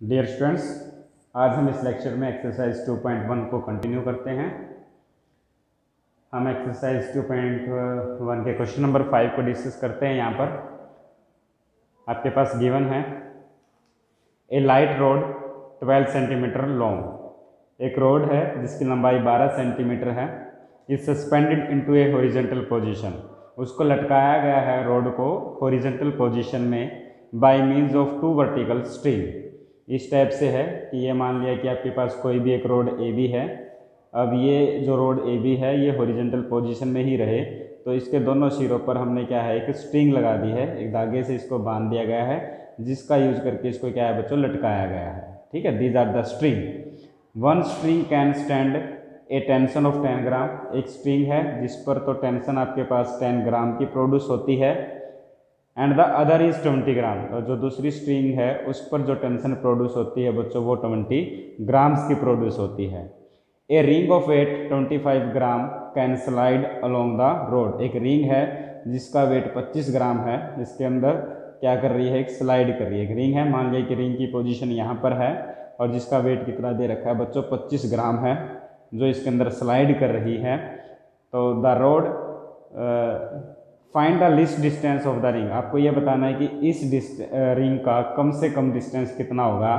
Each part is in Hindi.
डियर स्टूडेंट्स, आज हम इस लेक्चर में एक्सरसाइज 2.1 को कंटिन्यू करते हैं। हम एक्सरसाइज 2.1 के क्वेश्चन नंबर 5 को डिस्कस करते हैं। यहाँ पर आपके पास गिवन है a light rod 12 centimetre long. एक रोड है जिसकी लंबाई 12 सेंटीमीटर है, is suspended into a horizontal position. उसको लटकाया गया है रोड को हॉरिजॉन्टल पोजीशन में by means of two vertical string. इस टाइप से है कि ये मान लिया कि आपके पास कोई भी एक रोड ए बी है। अब ये जो रोड ए बी है ये हॉरिजॉन्टल पोजीशन में ही रहे, तो इसके दोनों सिरों पर हमने क्या है, एक स्ट्रिंग लगा दी है, एक धागे से इसको बांध दिया गया है, जिसका यूज करके इसको क्या है बच्चों, लटकाया गया है। ठीक है, these are the string. One string can stand a tension of 10 gram. एक स्ट्रिंग है जिस पर तो टेंशन आपके पास 10 ग्राम की प्रोड्यूस होती है, एंड द अदर इज 20 ग्राम। और जो दूसरी स्ट्रिंग है उस पर जो टेंशन प्रोड्यूस होती है बच्चों वो 20 ग्राम्स की प्रोड्यूस होती है। A ring of weight 25 gram can slide along the rod. एक रिंग है जिसका वेट 25 ग्राम है, जिसके अंदर क्या कर रही है, एक स्लाइड कर रही है। एक रिंग है, मान लिया कि रिंग की पोजीशन यहाँ पर है और जिसका वेट कितना दे रखा है बच्चों, 25 ग्राम है, जो इसके अंदर स्लाइड कर रही है। तो the road find the least distance of the ring. आपको ये बताना है कि इस रिंग का कम से कम डिस्टेंस कितना होगा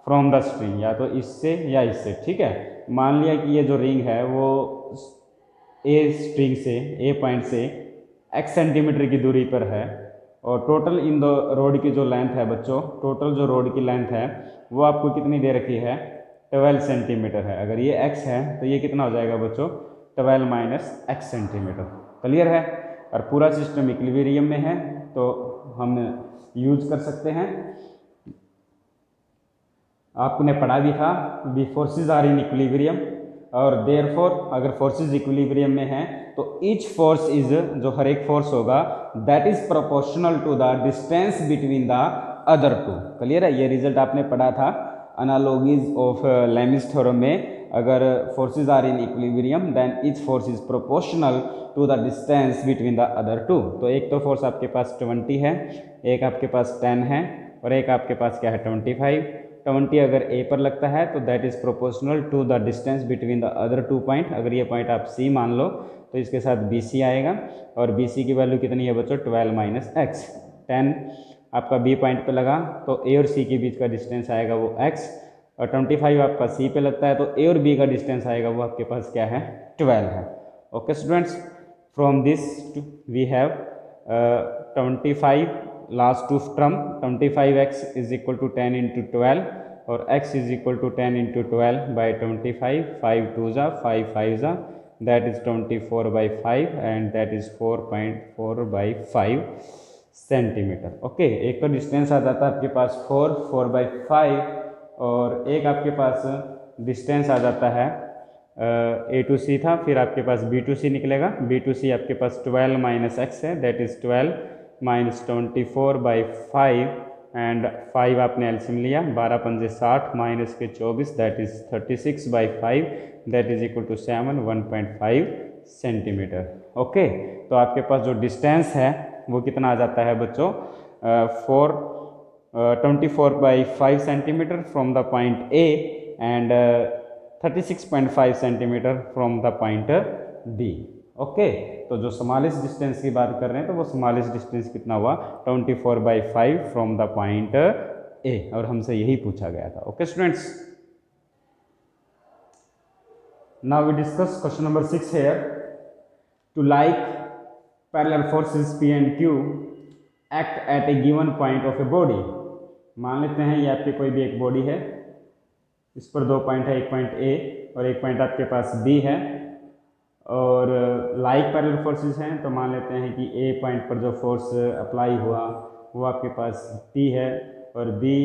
फ्रॉम द स्ट्रिंग, या तो इससे या इससे। ठीक है, मान लिया कि ये जो रिंग है वो ए स्ट्रिंग से, ए पॉइंट से x सेंटीमीटर की दूरी पर है, और टोटल इन दो रोड की जो लेंथ है बच्चों, टोटल जो रोड की लेंथ है वो आपको कितनी दे रखी है, 12 सेंटीमीटर है। अगर ये x है तो ये कितना हो जाएगा बच्चों, 12 माइनस x सेंटीमीटर। क्लियर है? और पूरा सिस्टम इक्विलिब्रियम में है तो हम यूज कर सकते हैं। आपने पढ़ा भी था दी फोर्सेज आर इन इक्विलिब्रियम, और देयरफॉर अगर फोर्सेज इक्विलिब्रियम में है तो ईच फोर्स इज, जो हर एक फोर्स होगा, that is proportional to the distance between the other two. Clear है? ये रिजल्ट आपने पढ़ा था एनालॉजीज ऑफ लेमिस थ्योरम में। अगर forces are in equilibrium then each force is proportional to the distance between the other two. तो एक तो फोर्स आपके पास 20 है, एक आपके पास 10 है, और एक आपके पास क्या है 25। 20 अगर ए पर लगता है तो that is proportional to the distance between the other two point. अगर ये पॉइंट आप सी मान लो तो इसके साथ बी सी आएगा, और बी सी की वैल्यू कितनी है बच्चों, 12 माइनस एक्स। 10 आपका बी पॉइंट पे लगा तो ए और सी के बीच का डिस्टेंस आएगा वो एक्स, और 25 आपका सी पे लगता है तो ए और बी का डिस्टेंस आएगा वो आपके पास क्या है, 12 है। Okay students, from this we have 25 last two term, 25x is equal to 10 into 12, और x is equal to 10 into 12 by 25, 5 2 ज़ा 5 5 ज़ा, that is 24 by 5, and that is 4.4 by 5 centimetre. Okay, एक तो डिस्टेंस आ जाता है आपके पास 4 बाई 5, और एक आपके पास डिस्टेंस आ जाता है ए टू सी था, फिर आपके पास बी टू सी निकलेगा। बी टू सी आपके पास 12 माइनस एक्स है, that is 12 minus 24 by 5, and 5 आपने एलसीएम लिया, 12 पंजे 60 माइनस के 24, that is 36 by 5, that is equal to 7, 1.5 centimetre. Okay, तो आपके पास जो डिस्टेंस है वो कितना आ जाता है बच्चों, 24 by 5 centimetre from the point A, and 36.5 centimetre from the point B. Okay, तो जो स्मॉलेस्ट डिस्टेंस की बात कर रहे हैं तो वो स्मॉलेस्ट डिस्टेंस कितना हुआ, 24 by 5 from the point A, और हमसे यही पूछा गया था। Okay students, now we discuss question number 6 here. Two like parallel forces P and Q act at a given point of a body. मान लेते हैं ये आपकी कोई भी एक बॉडी है, इस पर दो पॉइंट है, एक पॉइंट ए और एक पॉइंट आपके पास बी है, और लाइक पैरेलल फोर्सेस हैं, तो मान लेते हैं कि ए पॉइंट पर जो फोर्स अप्लाई हुआ वो आपके पास P है, और बी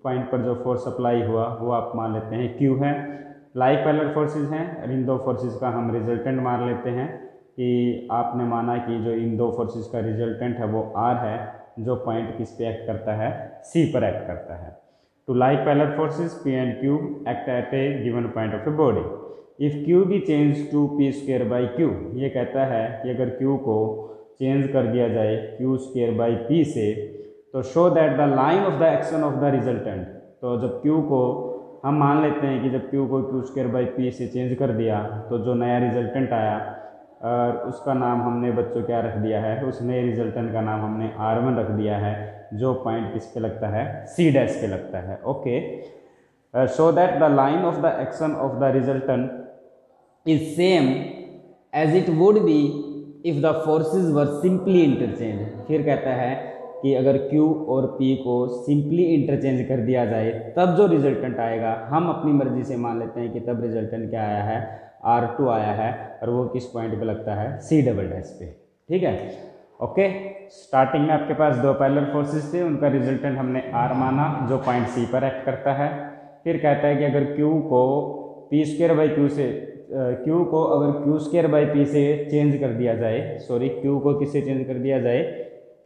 पॉइंट पर जो फोर्स अप्लाई हुआ वो आप मान लेते हैं Q है। लाइक पैरेलल फोर्सेस हैं, और इन दो फोर्सेस का हम रिजल्टेंट मान लेते हैं कि आपने माना कि जो इन दो फोर्सेस का रिजल्टेंट है वो R है, जो पॉइंट किस पे एक्ट करता है, C पर एक्ट करता है। Two like parallel forces P and Q act at a given point of a body, if Q भी change to P square by Q। ये कहता है कि अगर Q को चेंज कर दिया जाए Q स्क्वायर बाई P से, तो show that the line of the action of the resultant, तो जब Q को हम मान लेते हैं कि जब Q को क्यू स्क्वायर बाई पी से चेंज कर दिया तो जो नया रिजल्टेंट आया और उसका नाम हमने बच्चों क्या रख दिया है, उस नए रिजल्टेंट का नाम हमने R1 रख दिया है, जो पॉइंट किस पे लगता है, C डैश पे लगता है। Okay, show that the line of the action of the resultant is same as it would be if the forces were simply interchange. फिर कहता है कि अगर Q और P को सिंपली इंटरचेंज कर दिया जाए तब जो रिजल्टेंट आएगा, हम अपनी मर्जी से मान लेते हैं कि तब रिजल्टेंट क्या आया है, R2 आया है, और वो किस पॉइंट पे लगता है, C डबल डैश पे। ठीक है, ओके। स्टार्टिंग में आपके पास दो पैरेलल फोर्सेस थे, उनका रिजल्टेंट हमने R माना जो पॉइंट C पर एक्ट करता है। फिर कहता है कि अगर Q को P स्क्वायर बाई Q से Q को अगर Q स्क्वायर बाई P से चेंज कर दिया जाए, सॉरी Q को किससे चेंज कर दिया जाए,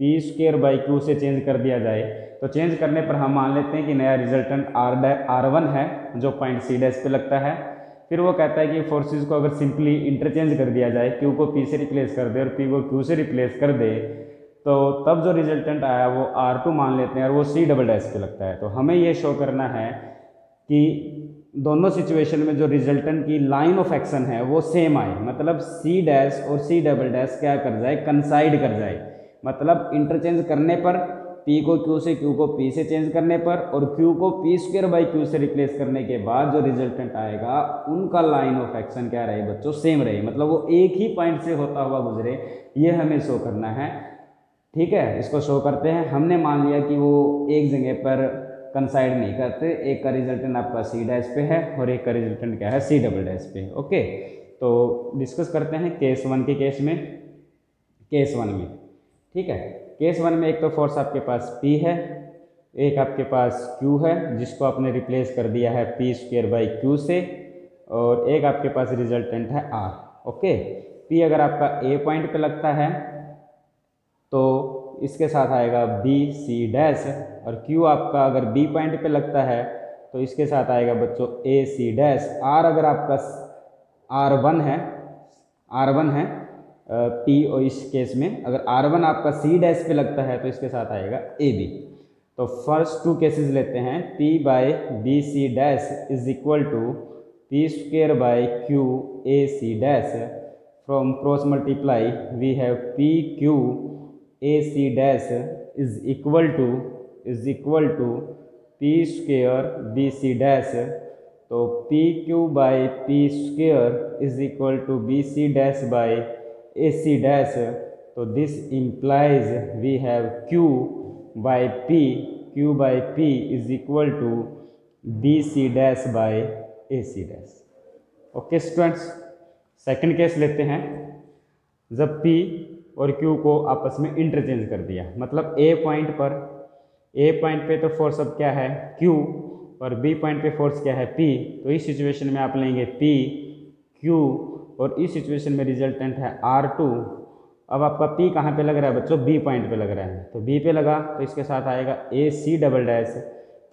P स्क्वायर बाई Q से चेंज कर दिया जाए, तो चेंज करने पर हम मान लेते हैं कि नया रिजल्टेंट R1 है जो पॉइंट C डैश पे लगता है। फिर वो कहता है कि फोर्सेस को अगर सिंपली इंटरचेंज कर दिया जाए, Q को P से रिप्लेस कर दे और P को Q से रिप्लेस कर दे, तो तब जो रिजल्टेंट आया वो R2 मान लेते हैं और वो C डबल डैश पे लगता है। तो हमें ये शो करना है कि दोनों सिचुएशन में जो रिजल्टेंट की लाइन ऑफ एक्शन है वो सेम आए, मतलब C डैश और C डबल डैश क्या कर जाए, कंसाइड कर जाए। मतलब इंटरचेंज करने पर P को Q से, Q को P से चेंज करने पर और Q को P स्क्वायर बाई Q से रिप्लेस करने के बाद जो रिजल्टेंट आएगा उनका लाइन ऑफ एक्शन क्या रहे बच्चों, सेम रहे, मतलब वो एक ही पॉइंट से होता हुआ गुजरे, ये हमें शो करना है। ठीक है, इसको शो करते हैं। हमने मान लिया कि वो एक जगह पर कंसाइड नहीं करते, एक का रिजल्टेंट आपका C डैश पे है और एक का रिजल्टेंट क्या है, C डबल डैश पे। ओके, तो डिस्कस करते हैं केस 1 के केस में। केस 1 में, ठीक है, केस 1 में एक तो फोर्स आपके पास P है, एक आपके पास Q है जिसको आपने रिप्लेस कर दिया है P स्क्वायर बाई Q से, और एक आपके पास रिजल्टेंट है R। ओके, P अगर आपका A पॉइंट पे लगता है तो इसके साथ आएगा B C डैश, और Q आपका अगर B पॉइंट पे लगता है तो इसके साथ आएगा बच्चों A C डैश। R अगर आपका R1 है P, और इस केस में अगर R1 आपका C डैश पे लगता है तो इसके साथ आएगा AB। तो फर्स्ट टू केसेस लेते हैं। P by B C dash is equal to P square by Q A C dash. From cross multiply we have P Q A C dash is equal to P स्क्वेयर B C डैश। तो P Q by P square is equal to B C dash by A C dash. तो this implies we have Q by P is equal to B C dash by A C dash. Okay students, second case लेते हैं। जब P और Q को आपस में इंटरचेंज कर दिया, मतलब A पॉइंट पे तो फोर्स अब क्या है, Q, और B पॉइंट पे फोर्स क्या है, P। तो इस सिचुएशन में आप लेंगे P Q, और इस सिचुएशन में रिजल्टेंट है R2। अब आपका P कहाँ पे लग रहा है बच्चों, B पॉइंट पे लग रहा है, तो B पे लगा तो इसके साथ आएगा A C double dash.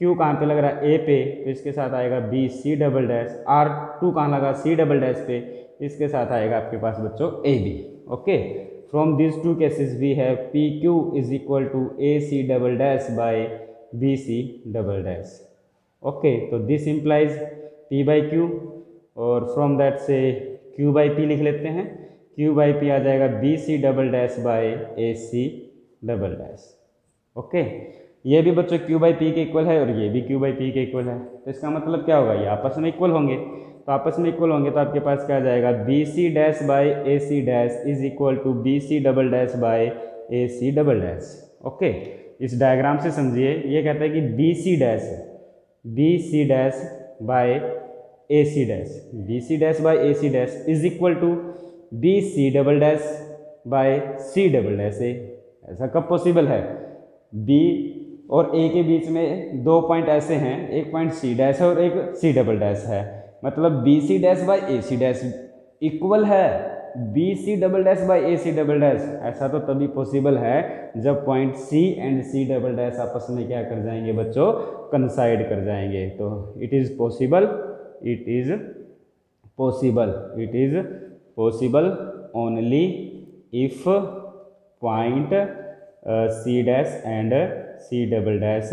Q कहाँ पे लग रहा है, A पे, तो इसके साथ आएगा B C double dash. R2 कहाँ लगा, C डबल डैश पे, इसके साथ आएगा आपके पास बच्चों AB। Okay, from this two cases we have PQ is equal to AC double dash by BC double dash. Okay, तो this implies P by Q, और फ्रॉम दैट से Q बाई P लिख लेते हैं। Q बाई P आ जाएगा BC double dash by AC double dash. Okay, ये भी बच्चों Q बाई P के इक्वल है और ये भी Q बाई P के इक्वल है, तो इसका मतलब क्या होगा, ये आपस में इक्वल होंगे। तो आपस में इक्वल होंगे तो आपके पास क्या आ जाएगा, BC dash by AC dash is equal to BC double dash by AC double dash. Okay, इस डायग्राम से समझिए, ये कहता है कि BC dash by AC dash is equal to BC double dash by C double dash. ऐसा कब पॉसिबल है, B और A के बीच में दो पॉइंट ऐसे हैं, एक पॉइंट C डैश है और एक C डबल डैश है, मतलब BC dash by AC dash equal है BC double dash by AC double dash. ऐसा तो तभी पॉसिबल है जब point C and C double dash आपस में क्या कर जाएंगे बच्चों, कंसाइड कर जाएंगे। तो it is possible only if point C dash and C double dash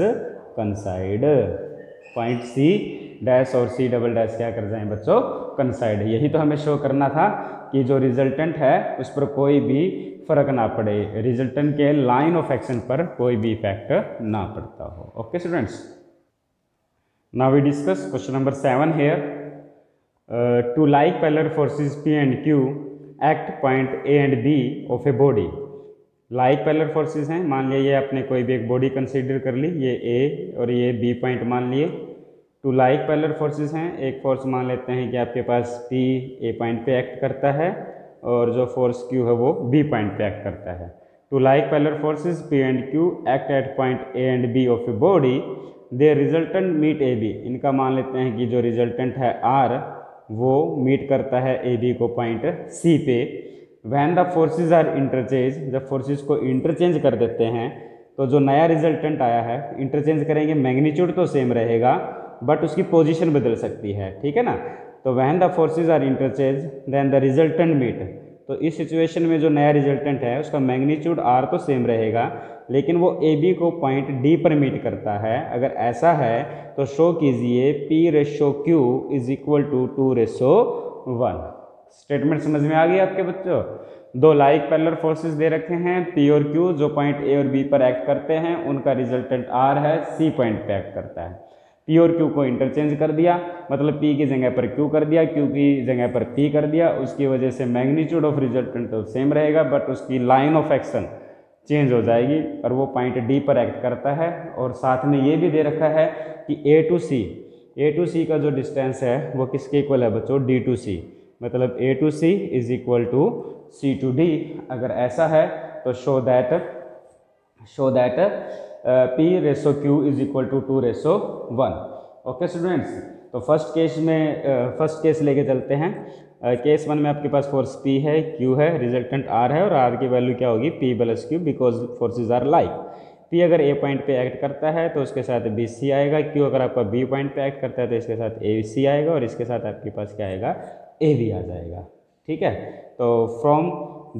coincide. Point C dash और सी डबल डैश क्या कर जाएं बच्चों, कंसाइड। यही तो हमें शो करना था कि जो रिजल्टेंट है उस पर कोई भी फर्क ना पड़े, रिजल्टेंट के लाइन ऑफ एक्शन पर कोई भी इफेक्ट ना पड़ता हो। Okay students, now we discuss question number 7 here. Two like parallel forces P and Q act point A and B of a body. Like parallel forces हैं, मान लिया ये आपने कोई भी एक बॉडी कंसीडर कर ली, ये A और ये B पॉइंट मान लिए। टू लाइक पैरेलल फोर्सेस हैं, एक फोर्स मान लेते हैं कि आपके पास P A पॉइंट पे एक्ट करता है और जो फोर्स Q है वो B पॉइंट पे एक्ट करता है। Two like parallel forces P and Q act at point A and B of a body, they resultant meet AB। इनका मान लेते हैं कि जो रिजल्टेंट है R वो मीट करता है AB को पॉइंट C पे। When the forces are interchange, जब फोर्सेज को इंटरचेंज कर देते हैं तो जो नया रिजल्टेंट आया है, इंटरचेंज करेंगे मैग्नीट्यूड तो सेम रहेगा बट उसकी पोजीशन बदल सकती है, ठीक है ना। तो when the forces are interchange then the resultant meet. तो इस सिचुएशन में जो नया रिजल्टेंट है उसका मैग्नीट्यूड R तो सेम रहेगा लेकिन वो AB को पॉइंट D पर मीट करता है। अगर ऐसा है तो शो कीजिए P/Q is equal to 2/1। Statement समझ में आ गई आपके बच्चों। दो लाइक पैरेलल फोर्सेस दे रखे हैं P और Q, जो पॉइंट A और B पर एक्ट करते हैं, उनका रिजल्टेंट R है, C पॉइंट पे एक्ट करता है। P और Q को इंटरचेंज कर दिया, मतलब P की जगह पर Q कर दिया, Q की जगह पर P कर दिया, उसकी वजह से मैग्नीट्यूड ऑफ रिजल्टेंट तो सेम रहेगा बट उसकी लाइन ऑफ एक्शन चेंज हो जाएगी और वो पॉइंट D पर एक्ट करता है। और साथ में ये भी दे रखा है कि A टू C का जो डिस्टेंस है वो किसके इक्वल है बच्चों, D टू C, मतलब A to C is equal to C to D। अगर ऐसा है तो show that P/Q is equal to 2/1। Okay students, तो फर्स्ट केस लेके चलते हैं। केस 1 में आपके पास फोर्स P है, Q है, रिजल्टेंट R है और R की वैल्यू क्या होगी P/Q because forces are like. P अगर A पॉइंट पे एक्ट करता है तो उसके साथ BC आएगा, Q अगर आपका B पॉइंट पे एक्ट करता है तो इसके साथ AC आएगा और इसके साथ आपके पास क्या आएगा, AB आ जाएगा, ठीक है। तो from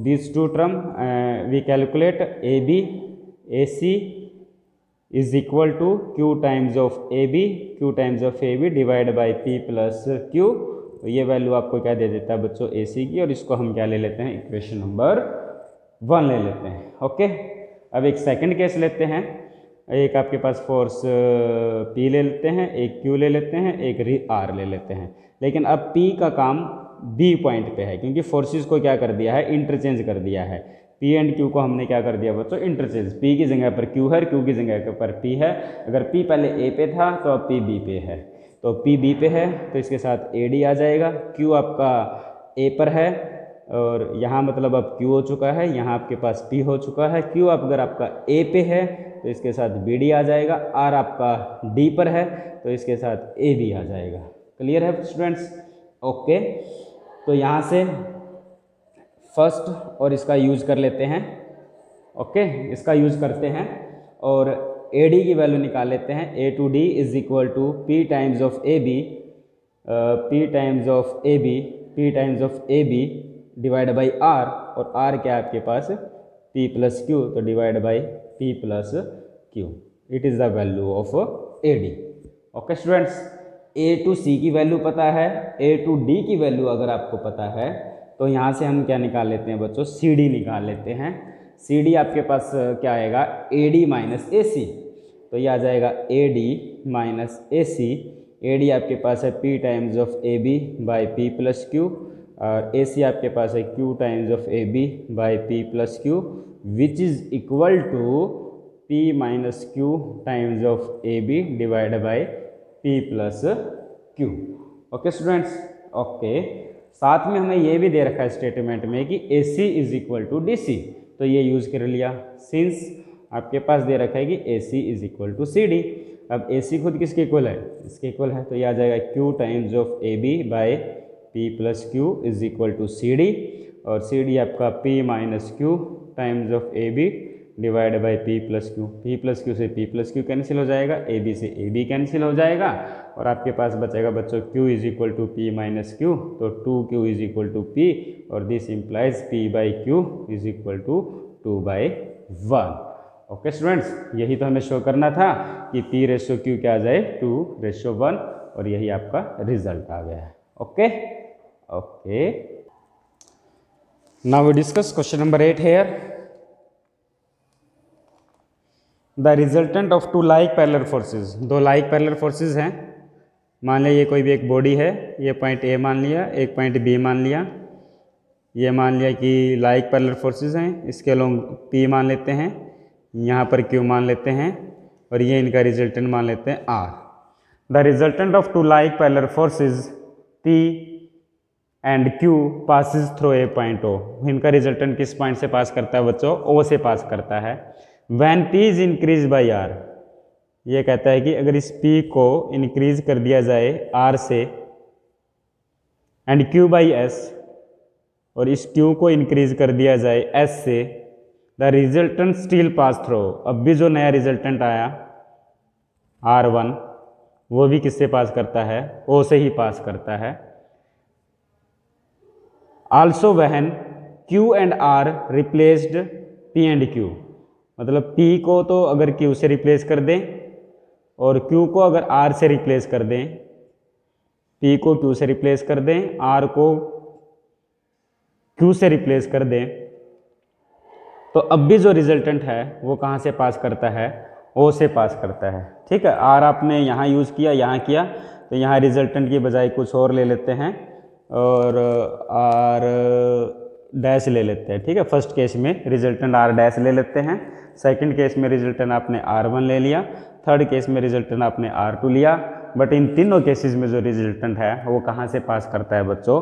this two term we calculate AC is equal to Q times of AB divide by P/Q। ये वैल्यू आपको क्या दे देता है बच्चों, AC की, और इसको हम क्या ले लेते हैं, इक्वेशन नंबर 1 ले लेते हैं। ओके, अब एक सेकंड केस लेते हैं। एक आपके पास फोर्स P ले लेते हैं, एक Q ले लेते हैं, एक R ले लेते हैं। लेकिन अब P का काम B पॉइंट पे है क्योंकि फोर्सेस को क्या कर दिया है, इंटरचेंज कर दिया है। P एंड Q को हमने क्या कर दिया बच्चों, इंटरचेंज। P की जगह पर Q है, Q की जगह पर P है। अगर P पहले A पे था तो अब P B पे है, तो P B पे है तो इसके साथ AD आ जाएगा। Q आपका A पर है और यहाँ मतलब अब Q हो चुका है, यहाँ आपके पास P हो चुका है। Q अगर आपका A पे है तो इसके साथ BD आ जाएगा। R आपका D पर है तो इसके साथ AB आ जाएगा। क्लियर है स्टूडेंट्स? ओके, तो यहाँ से फर्स्ट और इसका यूज कर लेते हैं। ओके, इसका यूज करते हैं और AD की वैल्यू निकाल लेते हैं। A to D is equal to P times of AB divide by R, और R क्या है आपके पास, P/Q, तो divide by P/Q। It is the value of AD। Okay students, A to C की वैल्यू पता है, A टू D की वैल्यू अगर आपको पता है तो यहाँ से हम क्या निकाल लेते हैं बच्चों, CD निकाल लेते हैं। CD आपके पास क्या आएगा, AD माइनस AC, तो ये आ जाएगा AD माइनस AC। AD आपके पास है P times of AB by P/Q और AC आपके पास है Q times of AB by P/Q which is equal to P-Q times of AB divide by P/Q। Okay students, okay, साथ में हमें ये भी दे रखा है स्टेटमेंट में कि AC is equal to DC, तो ये यूज कर लिया। सिंस आपके पास दे रखा है कि AC is equal to CD, अब AC खुद किसके इक्वल है, इसके इक्वल है, तो ये आ जाएगा Q times of AB by P/Q is equal to CD, और CD आपका P-Q times of AB divide by P/Q से P/Q कैंसिल हो जाएगा, AB से AB कैंसिल हो जाएगा और आपके पास बचेगा बच्चों Q is equal to P-Q, तो 2Q is equal to P और this implies P/Q is equal to 2/1। Okay students, यही तो हमें शो करना था कि P/Q क्या आ जाए 2/1 और यही आपका रिजल्ट आ गया है। Okay okay, now we discuss question number 8 here. The resultant of two like parallel forces, दो लाइक पैरेलल फोर्सेज हैं। मान लिया ये कोई भी एक बॉडी है, ये पॉइंट ए मान लिया, एक पॉइंट बी मान लिया, ये मान लिया कि लाइक पैरेलल फोर्सेज हैं, इसके अलोंग पी मान लेते हैं, यहाँ पर क्यू मान लेते हैं और ये इनका रिजल्टेंट मान लेते हैं R. The resultant of two like parallel forces P and Q passes through a point O. इनका रिजल्टेंट किस पॉइंट से पास करता है बच्चों? ओ से पास करता है। When P is increase by R, ये कहता है कि अगर इस P को इंक्रीज कर दिया जाए R से एंड Q बाई S, और इस Q को इंक्रीज कर दिया जाए S से, the resultant still pass through. अब भी जो नया रिजल्टेंट आया R1 वो भी किससे पास करता है? O से ही पास करता है। Also when Q and R replaced P and Q, मतलब P को तो अगर Q से रिप्लेस कर दें और Q को अगर R से रिप्लेस कर दें, P को Q से रिप्लेस कर दें, R को Q से रिप्लेस कर दें, तो अब भी जो रिजल्टेंट है वो कहाँ से पास करता है? O से पास करता है। ठीक है, R आपने यहाँ यूज़ किया, यहाँ किया, तो यहाँ रिजल्टेंट की बजाय कुछ और ले लेते हैं और R डैश ले लेते हैं। ठीक है, फर्स्ट केस में रिजल्टेंट R डैश ले लेते हैं, सेकंड केस में रिजल्टेंट आपने R1 ले लिया, थर्ड केस में रिजल्टेंट आपने R2 लिया। बट इन तीनों केसेस में जो रिजल्टेंट है वो कहाँ से पास करता है बच्चों?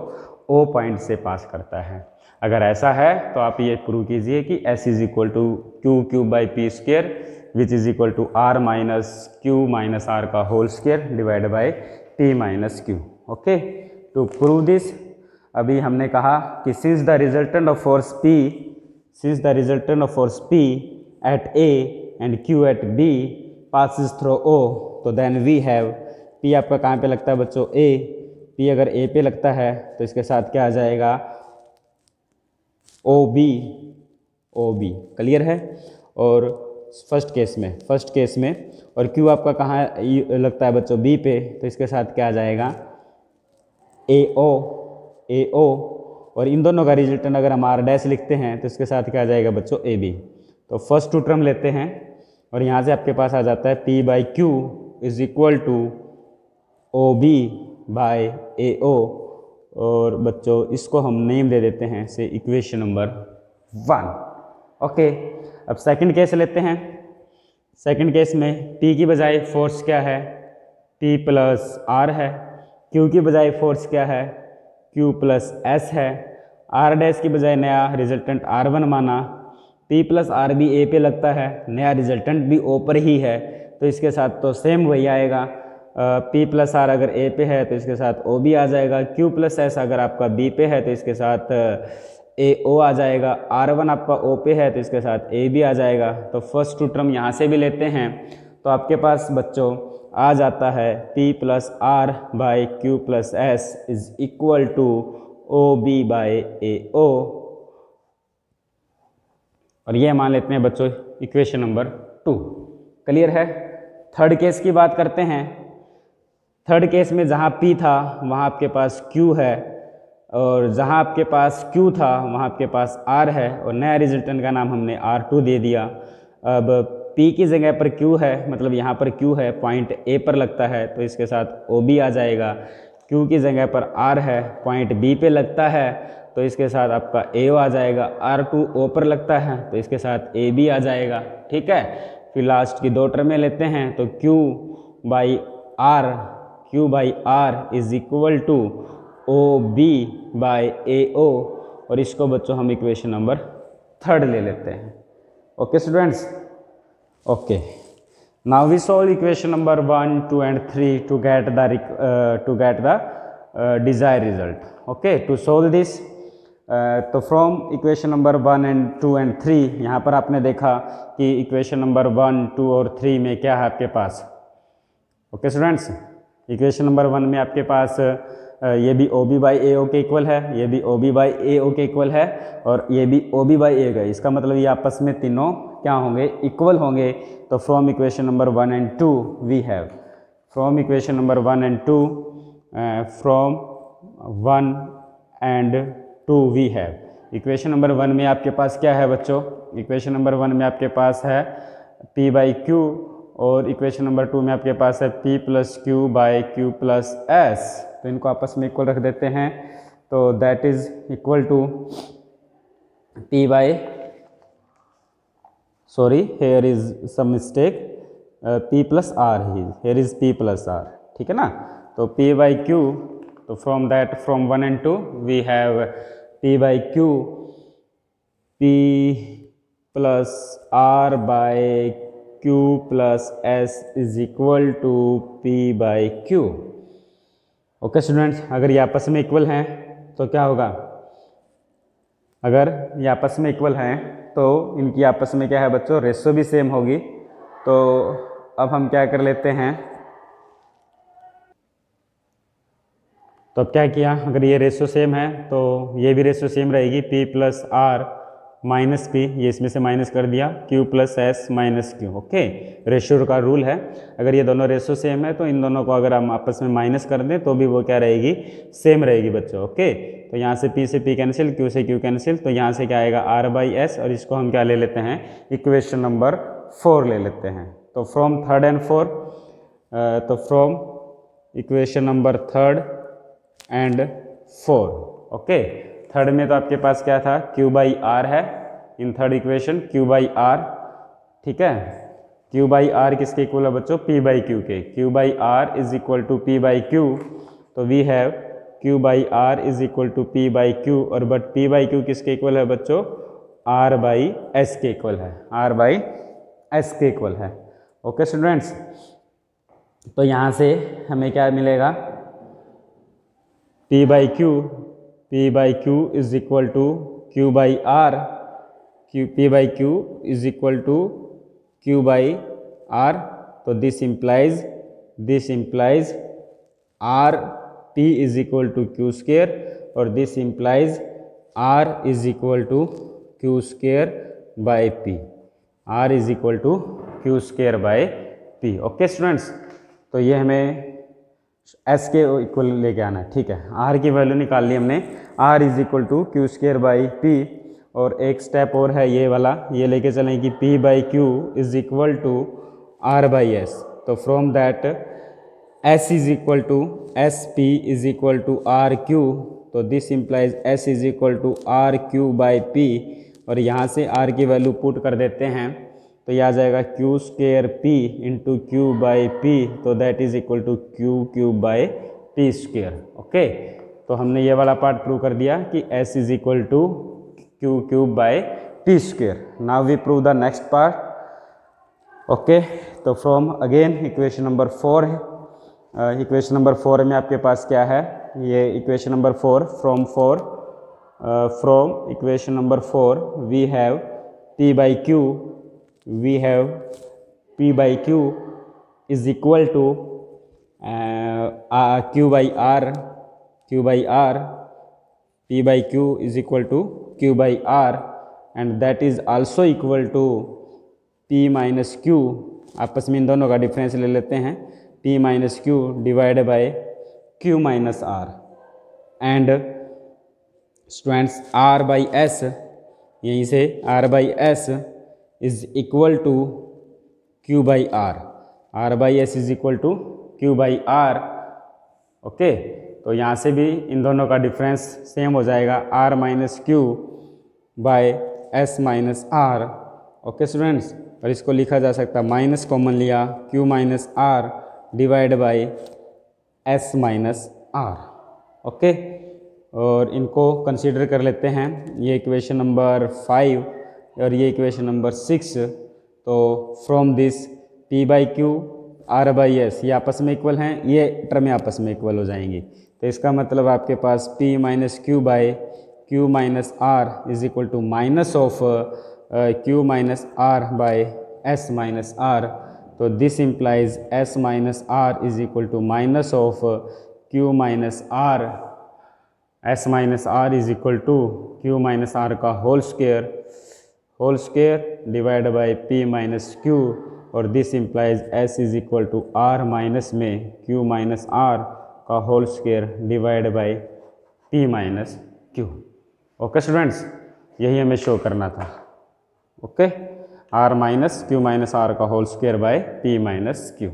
O पॉइंट से पास करता है। अगर ऐसा है तो आप ये प्रूव कीजिए कि S is equal to Q Q by P square which is equal to R minus Q minus R का whole square divide by P minus Q. Okay, to prove this अभी हमने कहा कि since the resultant of force P at A and Q at B passes through O, तो then we have P आपका कहाँ पे लगता है बच्चों? A। P अगर A पे लगता है तो इसके साथ क्या आ जाएगा? OB। क्लियर है? और फर्स्ट केस में और Q आपका कहाँ लगता है बच्चों? B पे, तो इसके साथ क्या आ जाएगा? AO। और इन दोनों का रिजल्टेंट अगर हम R डैश लिखते हैं तो इसके साथ क्या आ जाएगा बच्चों? AB। तो फर्स्ट टू टर्म लेते हैं और यहाँ से आपके पास आ जाता है P by Q is equal to OB by AO, और बच्चों इसको हम नेम दे देते हैं से इक्वेशन नंबर 1। ओके, अब सेकंड केस लेते हैं। सेकंड केस में P की बजाय फोर्स क्या है? P प्लस R है। Q की बजाय फोर्स क्या है? Q प्लस S है। R डैश की बजाय नया रिजल्टेंट R1 माना, P प्लस R भी A पे लगता है, नया रिजल्टेंट भी O पर ही है, तो इसके साथ तो सेम वही आएगा। P प्लस R अगर A पे है तो इसके साथ O भी आ जाएगा। Q प्लस S अगर आपका B पे है तो इसके साथ AO आ जाएगा। R1 आपका O पे है तो इसके साथ A भी आ जाएगा। तो फर्स्ट टू टर्म यहाँ से भी लेते हैं तो आपके पास बच्चों आ जाता है P plus R by Q plus S is equal to OB by AO, और ये मान लेते हैं बच्चों इक्वेशन नंबर 2। क्लियर है? थर्ड केस की बात करते हैं। थर्ड केस में जहाँ P था वहाँ आपके पास Q है, और जहाँ आपके पास Q था वहाँ आपके पास R है, और नया रिजल्टेंट का नाम हमने R2 दे दिया। अब P की जगह पर Q है, मतलब यहाँ पर Q है, पॉइंट A पर लगता है, तो इसके साथ OB आ जाएगा। Q की जगह पर R है, पॉइंट B पे लगता है, तो इसके साथ आपका AO आ जाएगा। R2 O पर लगता है तो इसके साथ AB आ जाएगा। ठीक है, फिर लास्ट की दो टर्में लेते हैं तो Q by R is equal to OB by AO, और इसको बच्चों हम इक्वेशन नंबर 3 ले लेते हैं। Okay students, okay, now we solve equation number 1, 2 and 3 to get the desired result. Okay, to solve this, तो from equation number 1 and 2 and 3 यहाँ पर आपने देखा कि इक्वेशन नंबर 1, 2 और 3 में क्या है आपके पास? ओके स्टूडेंट्स, इक्वेशन नंबर 1 में आपके पास ये भी ओ बी बाई ए ओ के इक्वल है, ये भी ओ बी बाई ए ओ के इक्वल है, और ये भी ओ बी बाई ए का। इसका मतलब ये आपस में तीनों क्या होंगे, इक्वल होंगे। तो from equation number 1 and 2 we have, from equation number 1 and 2, from 1 and 2 we have. Equation number 1 में आपके पास क्या है बच्चों, इक्वेशन नंबर 1 में आपके पास है p बाई क्यू, और इक्वेशन नंबर 2 में आपके पास है p plus Q by Q plus S. तो इनको आपस में इक्वल रख देते हैं, तो that is equal to p by, sorry here is some mistake, p plus R, here is p plus R, ठीक है ना। तो p बाई क्यू, तो from that from 1 and 2 we have p by Q, p plus are by Q plus S is equal to p by Q. Okay students, अगर ये आपस में इक्वल हैं तो क्या होगा, अगर ये आपस में इक्वल हैं तो इनकी आपस में क्या है बच्चों, रेशो भी सेम होगी। तो अब हम क्या कर लेते हैं, तो अब क्या किया, अगर ये रेशो सेम है तो ये भी रेशो सेम रहेगी, p plus R minus P, ये इसमें से माइनस कर दिया, q plus S minus Q. Okay, ratio का रूल है, अगर ये दोनों रेशो सेम है तो इन दोनों को अगर हम आपस में माइनस कर दें तो भी वो क्या रहेगी, सेम रहेगी बच्चों। ओके, तो यहाँ से p से p कैंसिल, q से q कैंसिल, तो यहाँ से क्या आएगा r बाई एस, और इसको हम क्या ले लेते हैं, इक्वेशन नंबर 4 ले लेते हैं। तो फ्रॉम 3rd and 4, तो from equation number 3rd and 4, okay, third में तो आपके पास क्या था, q बाई आर है, in third equation q by R, ठीक है। q बाई आर किसके इक्वल है बच्चों, p बाई क्यू के, q by R is equal to p by Q. तो we have q by R is equal to p by Q, और बट p बाई क्यू किसके इक्वल है बच्चों, r बाई s के इक्वल है, r बाई s के इक्वल है। ओके स्टूडेंट्स, तो यहाँ से हमें क्या मिलेगा, p by Q is equal to q by R, p by Q is equal to q by R. तो this implies r p is equal to Q square, और this implies r is equal to Q square by P, r is equal to Q square by P. Okay students, तो ये हमें s के इक्वल लेके आना है, ठीक है। r की वैल्यू निकाल ली हमने, r is equal to Q square by P, और एक स्टेप और है ये वाला, ये लेके चलें कि p by Q is equal to r by S. तो from that s is equal to S P is equal to R Q, तो this implies s is equal to R Q by P, और यहाँ से r की वैल्यू पुट कर देते हैं, तो यह आ जाएगा Q square P into Q by P, तो that is equal to Q cube by P square. Okay, तो हमने ये वाला पार्ट प्रूव कर दिया कि s is equal to Q cube by P square. Now we prove the next part. Okay, तो फ्रॉम अगेन इक्वेशन नंबर 4 है, इक्वेशन नंबर 4 में आपके पास क्या है, ये equation number 4, from equation number 4 we have p by Q, we have p by q is equal to q by r, p by q is equal to q by r, and that is also equal to p minus q, आपस में इन दोनों का डिफरेंस ले लेते हैं, p minus q divide by q minus r, and students r by s, यहीं से r by s is equal to q by R, r by S is equal to q by R. Okay, तो यहाँ से भी इन दोनों का डिफरेंस सेम हो जाएगा, r minus Q by S minus R. Okay students, और इसको लिखा जा सकता है, माइनस कॉमन लिया, q minus R divide by s minus R. Okay, और इनको कंसीडर कर लेते हैं, ये इक्वेशन नंबर 5 और ये इक्वेशन नंबर 6। तो from this p by Q r by S ये आपस में इक्वल हैं, ये टर्में आपस में इक्वल हो जाएंगी। तो इसका मतलब आपके पास p minus Q by Q minus R is equal to minus of Q minus R by S minus R. तो this implies s minus R is equal to minus of Q minus R, S minus R is equal to Q minus R का whole square divide by P minus Q, और this implies S is equal to R minus में क्यू माइनस आर का whole square divide by P minus Q. Okay students, यही हमें शो करना था। Okay, R minus Q minus R का whole square by P minus Q.